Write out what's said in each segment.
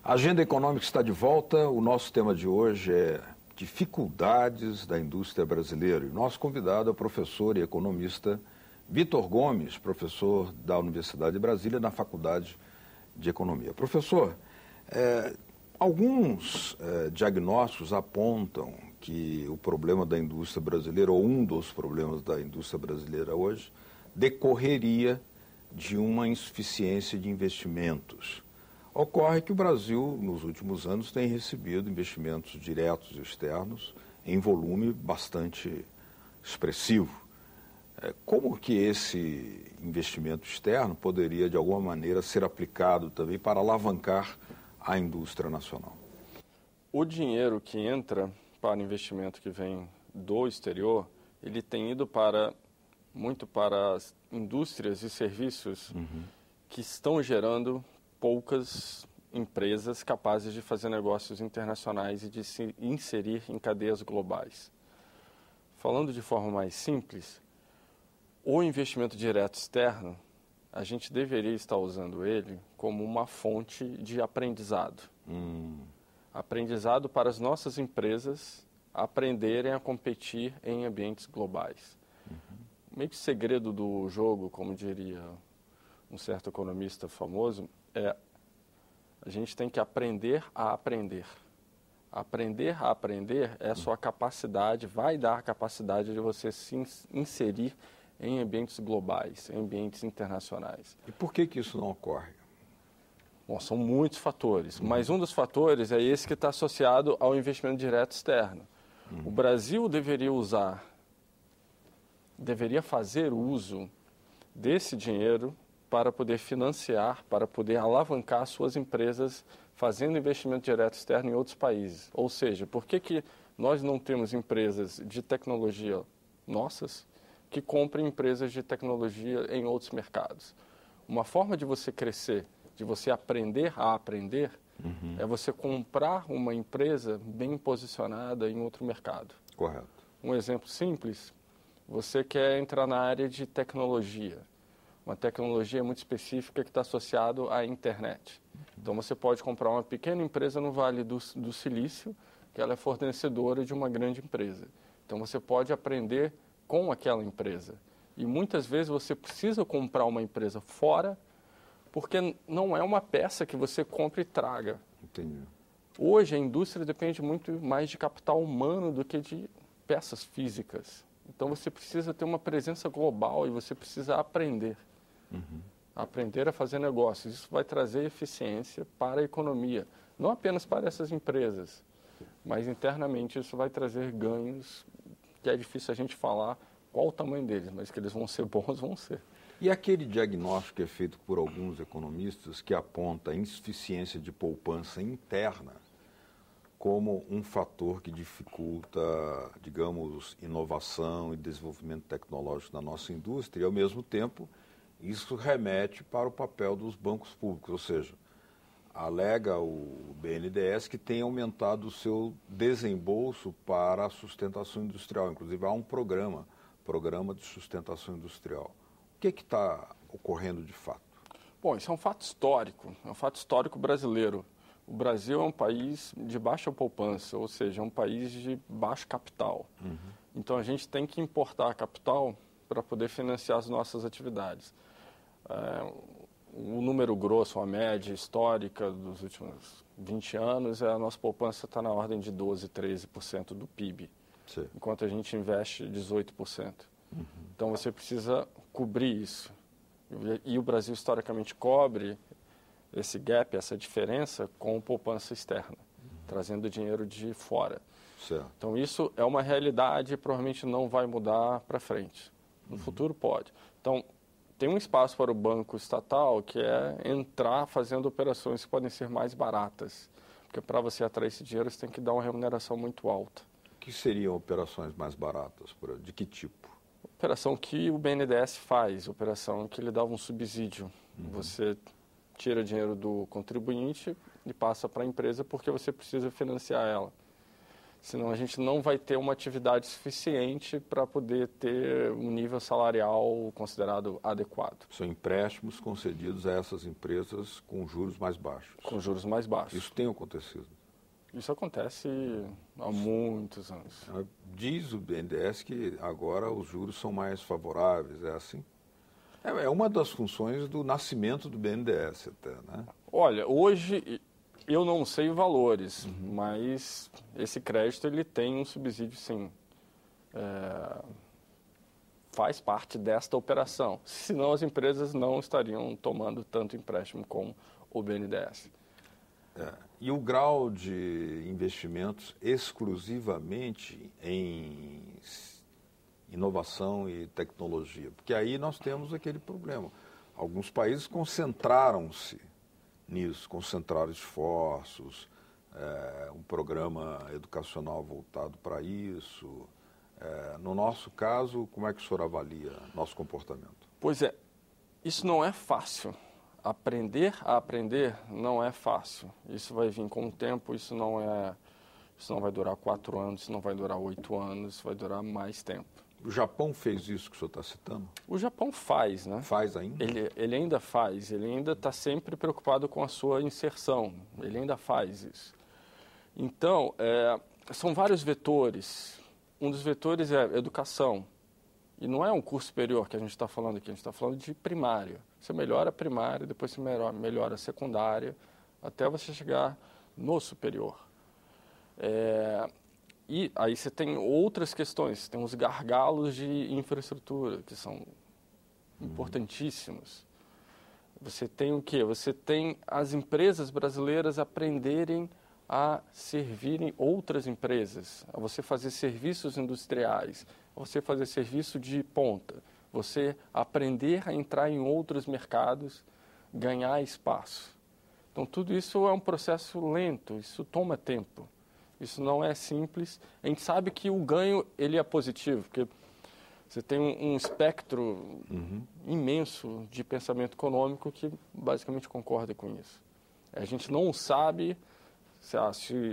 A Agenda Econômica está de volta. O nosso tema de hoje é dificuldades da indústria brasileira. E nosso convidado é o professor e economista Vitor Gomes, professor da Universidade de Brasília, na Faculdade de Economia. Professor, alguns diagnósticos apontam que o problema da indústria brasileira, ou um dos problemas da indústria brasileira hoje, decorreria de uma insuficiência de investimentos. Ocorre que o Brasil, nos últimos anos, tem recebido investimentos diretos e externos em volume bastante expressivo. Como que esse investimento externo poderia, de alguma maneira, ser aplicado também para alavancar a indústria nacional? O dinheiro que entra para investimento que vem do exterior, ele tem ido muito para as indústrias e serviços que estão gerando poucas empresas capazes de fazer negócios internacionais e de se inserir em cadeias globais. Falando de forma mais simples, o investimento direto externo, a gente deveria estar usando ele como uma fonte de aprendizado. Aprendizado para as nossas empresas aprenderem a competir em ambientes globais. Meio que o segredo do jogo, como diria um certo economista famoso, é a gente tem que aprender a aprender. Aprender a aprender é a sua capacidade, vai dar a capacidade de você se inserir em ambientes globais, em ambientes internacionais. E por que isso não ocorre? Bom, são muitos fatores, mas um dos fatores é esse que está associado ao investimento direto externo. O Brasil deveria fazer uso desse dinheiro para poder financiar, para poder alavancar suas empresas fazendo investimento direto externo em outros países. Ou seja, por que nós não temos empresas de tecnologia nossas que comprem empresas de tecnologia em outros mercados? Uma forma de você crescer, de você aprender a aprender, é você comprar uma empresa bem posicionada em outro mercado. Correto. Um exemplo simples, você quer entrar na área de tecnologia, uma tecnologia muito específica que está associada à internet. Então você pode comprar uma pequena empresa no Vale do Silício, que ela é fornecedora de uma grande empresa. Então você pode aprender com aquela empresa. E muitas vezes você precisa comprar uma empresa fora, porque não é uma peça que você compra e traga. Entendi. Hoje a indústria depende muito mais de capital humano do que de peças físicas. Então você precisa ter uma presença global e você precisa aprender. Aprender a fazer negócios. Isso vai trazer eficiência para a economia, não apenas para essas empresas, mas internamente isso vai trazer ganhos que é difícil a gente falar qual o tamanho deles, mas que eles vão ser bons, vão ser. E aquele diagnóstico que é feito por alguns economistas que aponta a insuficiência de poupança interna como um fator que dificulta, digamos, inovação e desenvolvimento tecnológico na nossa indústria, e ao mesmo tempo isso remete para o papel dos bancos públicos, ou seja, alega o BNDES que tem aumentado o seu desembolso para a sustentação industrial. Inclusive há um programa de sustentação industrial. O que está ocorrendo de fato? Bom, isso é um fato histórico brasileiro. O Brasil é um país de baixa poupança, ou seja, é um país de baixo capital. Então a gente tem que importar capital para poder financiar as nossas atividades. O número grosso, a média histórica dos últimos 20 anos, a nossa poupança está na ordem de 12%, 13% do PIB, enquanto a gente investe 18%. Então você precisa cobrir isso. E o Brasil historicamente cobre esse gap, essa diferença, com poupança externa, trazendo dinheiro de fora. Certo. Então isso é uma realidade e provavelmente não vai mudar para frente. No futuro pode. Então tem um espaço para o banco estatal que é entrar fazendo operações que podem ser mais baratas. Porque para você atrair esse dinheiro você tem que dar uma remuneração muito alta. O que seriam operações mais baratas? De que tipo? Operação que o BNDES faz, operação que lhe dá um subsídio. Você tira dinheiro do contribuinte e passa para a empresa porque você precisa financiar ela. Senão a gente não vai ter uma atividade suficiente para poder ter um nível salarial considerado adequado. São empréstimos concedidos a essas empresas com juros mais baixos. Com juros mais baixos. Isso tem acontecido. Isso acontece há muitos anos. Diz o BNDES que agora os juros são mais favoráveis, é assim? É uma das funções do nascimento do BNDES até, né? Olha, hoje eu não sei valores, mas esse crédito ele tem um subsídio, sim. Faz parte desta operação. Senão as empresas não estariam tomando tanto empréstimo com o BNDES. E o grau de investimentos exclusivamente em inovação e tecnologia? Porque aí nós temos aquele problema. Alguns países concentraram-se nisso, concentraram esforços, um programa educacional voltado para isso. No nosso caso, como é que o senhor avalia nosso comportamento? Pois é, isso não é fácil. Aprender a aprender não é fácil. Isso vai vir com o tempo, isso não vai durar 4 anos, isso não vai durar 8 anos, isso vai durar mais tempo. O Japão fez isso que o senhor está citando? O Japão faz, né? Faz ainda? Ele ainda faz, ele ainda está sempre preocupado com a sua inserção, ele ainda faz isso. Então, são vários vetores. Um dos vetores é educação. E não é um curso superior que a gente está falando aqui, a gente está falando de primário. Você melhora a primária, depois você melhora a secundária, até você chegar no superior. E aí você tem outras questões, tem os gargalos de infraestrutura, que são importantíssimos. Você tem o quê? Você tem as empresas brasileiras aprenderem a servirem outras empresas, a você fazer serviços industriais, a você fazer serviço de ponta, você aprender a entrar em outros mercados, ganhar espaço. Então, tudo isso é um processo lento, isso toma tempo. Isso não é simples. A gente sabe que o ganho ele é positivo, porque você tem um espectro imenso de pensamento econômico que basicamente concorda com isso. A gente não sabe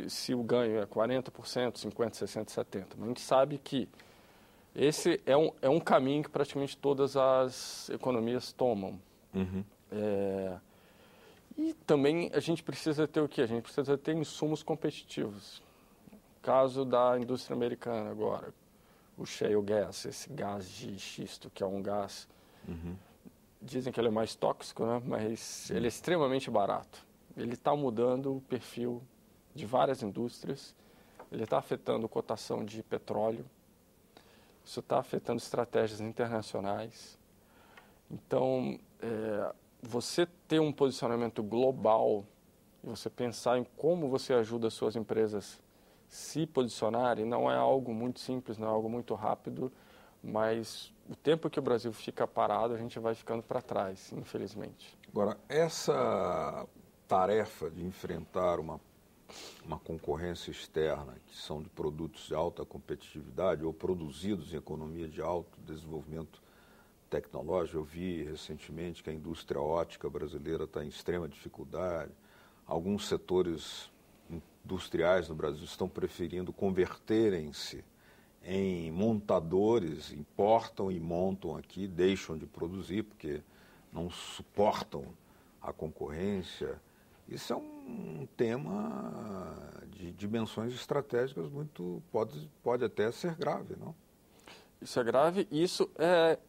se o ganho é 40%, 50%, 60%, 70%. Mas a gente sabe que esse é um caminho que praticamente todas as economias tomam. E também a gente precisa ter o quê? A gente precisa ter insumos competitivos. Caso da indústria americana agora, o shale gas, esse gás de xisto, que é um gás, dizem que ele é mais tóxico, né? Mas ele é extremamente barato. Ele está mudando o perfil de várias indústrias, ele está afetando cotação de petróleo, isso está afetando estratégias internacionais. Então, você ter um posicionamento global e você pensar em como você ajuda as suas empresas se posicionarem não é algo muito simples, não é algo muito rápido, mas o tempo que o Brasil fica parado, a gente vai ficando para trás, infelizmente. Agora, essa tarefa de enfrentar uma concorrência externa, que são de produtos de alta competitividade ou produzidos em economia de alto desenvolvimento tecnológico. Eu vi recentemente que a indústria óptica brasileira está em extrema dificuldade. Alguns setores industriais no Brasil estão preferindo converterem-se em montadores, importam e montam aqui, deixam de produzir porque não suportam a concorrência. Isso é um tema de dimensões estratégicas muito, pode até ser grave, não? Isso é grave, isso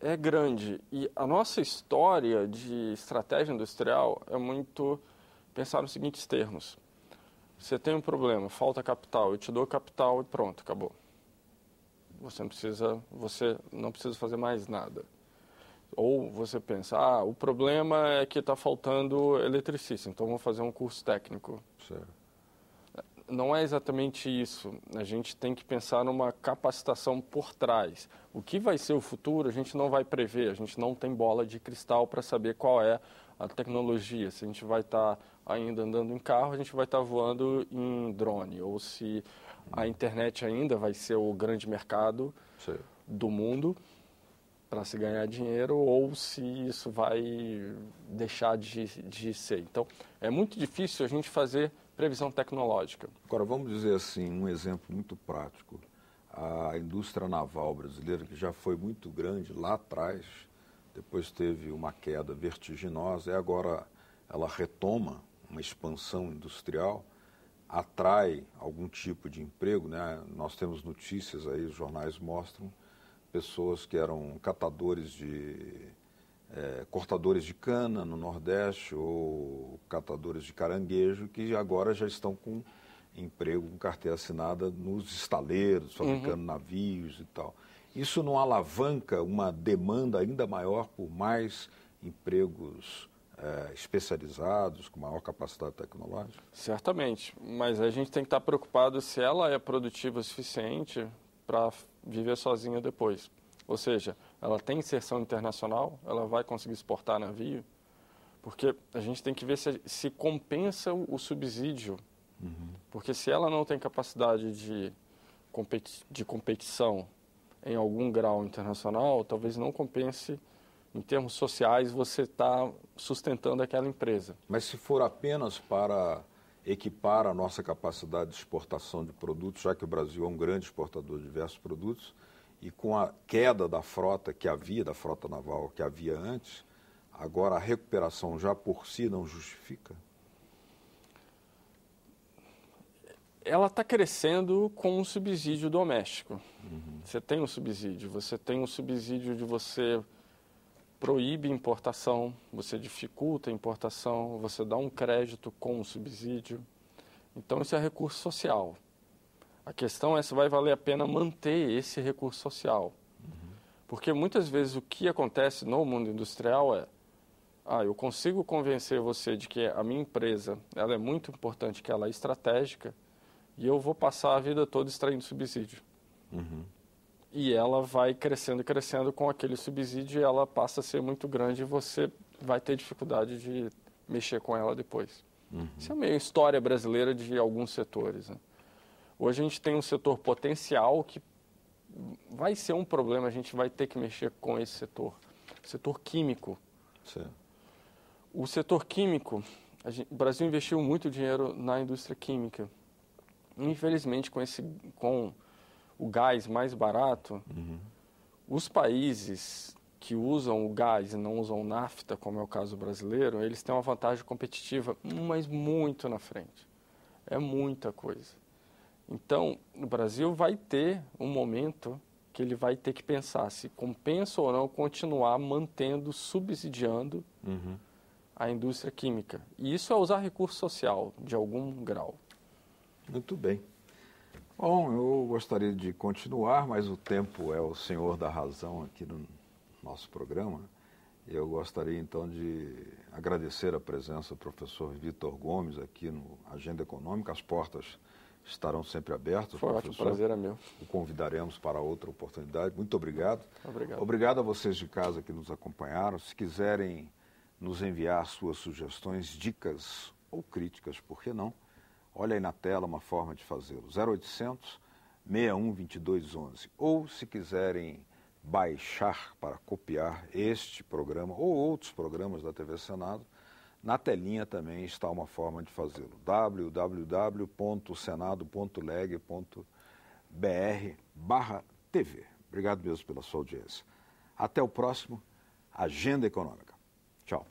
é grande. E a nossa história de estratégia industrial é muito pensar nos seguintes termos. Você tem um problema, falta capital, eu te dou capital e pronto, acabou. Você não precisa fazer mais nada. Ou você pensa, o problema é que está faltando eletricista, então vou fazer um curso técnico. Certo. Não é exatamente isso. A gente tem que pensar numa capacitação por trás. O que vai ser o futuro, a gente não vai prever, a gente não tem bola de cristal para saber qual é a tecnologia. Se a gente vai estar ainda andando em carro, a gente vai estar voando em drone. Ou se a internet ainda vai ser o grande mercado do mundo para se ganhar dinheiro, ou se isso vai deixar de ser. Então, é muito difícil a gente fazer previsão tecnológica. Agora, vamos dizer assim, um exemplo muito prático. A indústria naval brasileira, que já foi muito grande lá atrás, depois teve uma queda vertiginosa, e agora ela retoma uma expansão industrial, atrai algum tipo de emprego, né? Nós temos notícias aí, os jornais mostram, pessoas que eram cortadores de cana no Nordeste ou catadores de caranguejo, que agora já estão com emprego, com carteira assinada nos estaleiros, fabricando navios e tal. Isso não alavanca uma demanda ainda maior por mais empregos especializados, com maior capacidade tecnológica? Certamente, mas a gente tem que estar preocupado se ela é produtiva o suficiente para viver sozinha depois. Ou seja, ela tem inserção internacional, ela vai conseguir exportar navio, porque a gente tem que ver se compensa o subsídio. Porque se ela não tem capacidade de competição em algum grau internacional, talvez não compense, em termos sociais, você estar sustentando aquela empresa. Mas se for apenas para equipar a nossa capacidade de exportação de produtos, já que o Brasil é um grande exportador de diversos produtos, e com a queda da frota que havia, da frota naval que havia antes, agora a recuperação já por si não justifica? Ela está crescendo com um subsídio doméstico. Você tem um subsídio, de você proíbe importação, você dificulta a importação, você dá um crédito com um subsídio. Então, isso é recurso social. A questão é se vai valer a pena manter esse recurso social. Porque muitas vezes o que acontece no mundo industrial é eu consigo convencer você de que a minha empresa ela é muito importante, que ela é estratégica, e eu vou passar a vida toda extraindo subsídio. E ela vai crescendo e crescendo com aquele subsídio, e ela passa a ser muito grande e você vai ter dificuldade de mexer com ela depois. Isso é meio história brasileira de alguns setores, né? Hoje a gente tem um setor potencial que vai ser um problema, a gente vai ter que mexer com esse setor. O setor químico. Certo. O setor químico, o Brasil investiu muito dinheiro na indústria química. Infelizmente, com o gás mais barato, os países que usam o gás e não usam nafta, como é o caso brasileiro, eles têm uma vantagem competitiva, mas muito na frente. É muita coisa. Então, o Brasil vai ter um momento que ele vai ter que pensar se compensa ou não continuar mantendo, subsidiando a indústria química. E isso é usar recurso social, de algum grau. Muito bem. Bom, eu gostaria de continuar, mas o tempo é o senhor da razão aqui no nosso programa. Eu gostaria, então, de agradecer a presença do professor Vitor Gomes aqui no Agenda Econômica. As portas estarão sempre abertas. Foi ótimo, prazer é meu. O convidaremos para outra oportunidade. Muito obrigado. Obrigado. Obrigado a vocês de casa que nos acompanharam. Se quiserem nos enviar suas sugestões, dicas ou críticas, por que não? Olha aí na tela uma forma de fazê-lo. 0800 61 22 11. Ou, se quiserem baixar para copiar este programa ou outros programas da TV Senado, na telinha também está uma forma de fazê-lo. www.senado.leg.br/TV. Obrigado mesmo pela sua audiência. Até o próximo Agenda Econômica. Tchau.